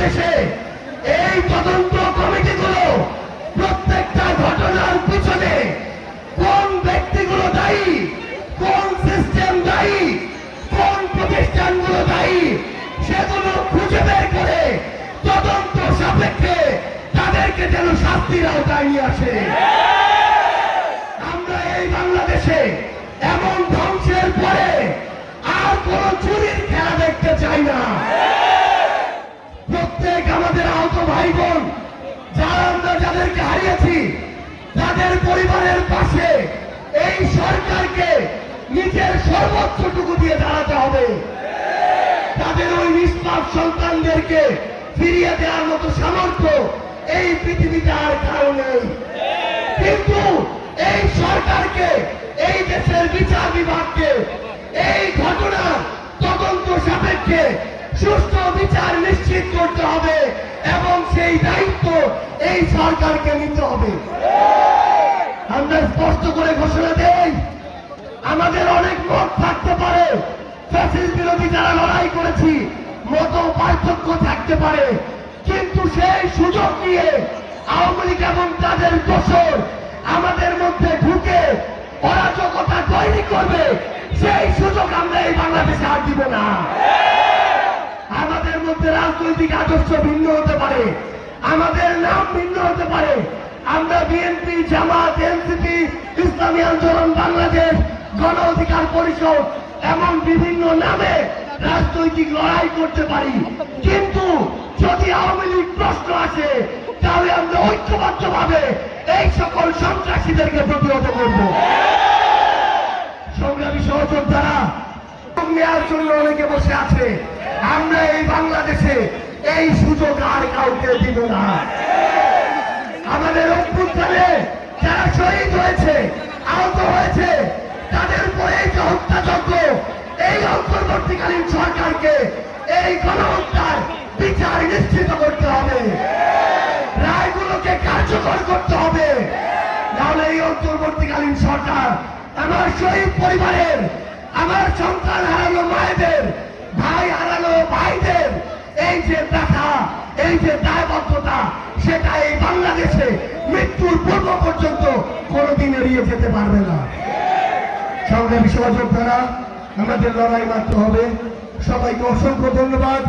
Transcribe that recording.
বাংলাদেশে এই তদন্ত কমিটিগুলো প্রত্যেকটা ঘটনার পিছনে কোন ব্যক্তিগুলো দায়ী, কোন সিস্টেম দায়ী, কোন প্রতিষ্ঠানগুলো দায়ী, সেগুলো খুঁজে বের করে তদন্ত সাপেক্ষে তাদেরকে যেন শাস্তির আওতায় নিয়ে আসে। আমরা এই বাংলাদেশে এমন ধ্বংসের পরে আর কোন চুরির খেলা দেখতে চাই না। প্রত্যেক আমাদের আহত ভাই বোন যারা আমরা যাদেরকে হারিয়েছি তাদের পরিবারের পাশে এই সরকারকে নিজের সর্বোচ্চটুকু দিয়ে দাঁড়াতে হবে। তাদের ওই নিষ্পাপ সন্তানদেরকে ফিরিয়ে দেওয়ার মতো সামর্থ্য এই পৃথিবীতে আর কারো নেই। কিন্তু এই সরকারকে, এই দেশের বিচার বিভাগকে এই ঘটনার তদন্ত সাপেক্ষে সুষ্ঠু বিচার নিশ্চিত করতে হবে এবং সেই দায়িত্ব এই সরকারকে নিতে হবে। আমরা স্পষ্ট করে ঘোষণা দেই, আমাদের অনেক মত থাকতে পারে, ফ্যাসিস্ট বিরোধী যারা লড়াই করেছি মত পার্থক্য থাকতে পারে, কিন্তু সেই সুযোগ নিয়ে আওয়ামী লীগ এবং তাদের দোসর আমাদের মধ্যে ঢুকে অরাজকতা তৈরি করবে, সেই সুযোগ আমরা এই বাংলাদেশে আর দিব না। আমাদের মধ্যে রাজনৈতিক আদর্শ ভিন্ন হতে পারে, আমাদের নাম ভিন্ন হতে পারে, আমরা বিএনপি, জামাত, এনসিপি, ইসলামী আন্দোলন বাংলাদেশ, গণ অধিকার পরিষদ এমন বিভিন্ন নামে রাজনৈতিক লড়াই করতে পারি, কিন্তু যদি আওয়ামী লীগ প্রশ্ন আসে তাহলে আমরা ঐক্যবদ্ধ ভাবে এই সকল সন্ত্রাসীদেরকে প্রতিহত করব। সংগ্রামী সহযোদ্ধারা, নেওয়ার জন্য অনেকে বসে আছে, আমরা এই বাংলাদেশে এই সুযোগ আর কাউকে দিব না। আমাদের অভ্যুত্থানে যারা শহীদ হয়েছে, আহত হয়েছে, তাদের উপরে এই যে হত্যাযজ্ঞ, এই অন্তর্বর্তীকালীন সরকারকে এই গণহত্যার বিচার নিশ্চিত করতে হবে, রায়গুলোকে কার্যকর করতে হবে। তাহলে এই অন্তর্বর্তীকালীন সরকার আমার শহীদ পরিবারের, আমার সন্তান হারানো মায়েদের, ভাই হারানো ভাইদের এই যে ব্যথা, এই যে দায়বদ্ধতা, সেটা এই বাংলাদেশে মৃত্যুর পূর্ব পর্যন্ত কোনোদিন এড়িয়ে যেতে পারবে না। সংগ্রামী সহযোদ্ধারা, আমাদের লড়াই মারতে হবে। সবাইকে অসংখ্য ধন্যবাদ।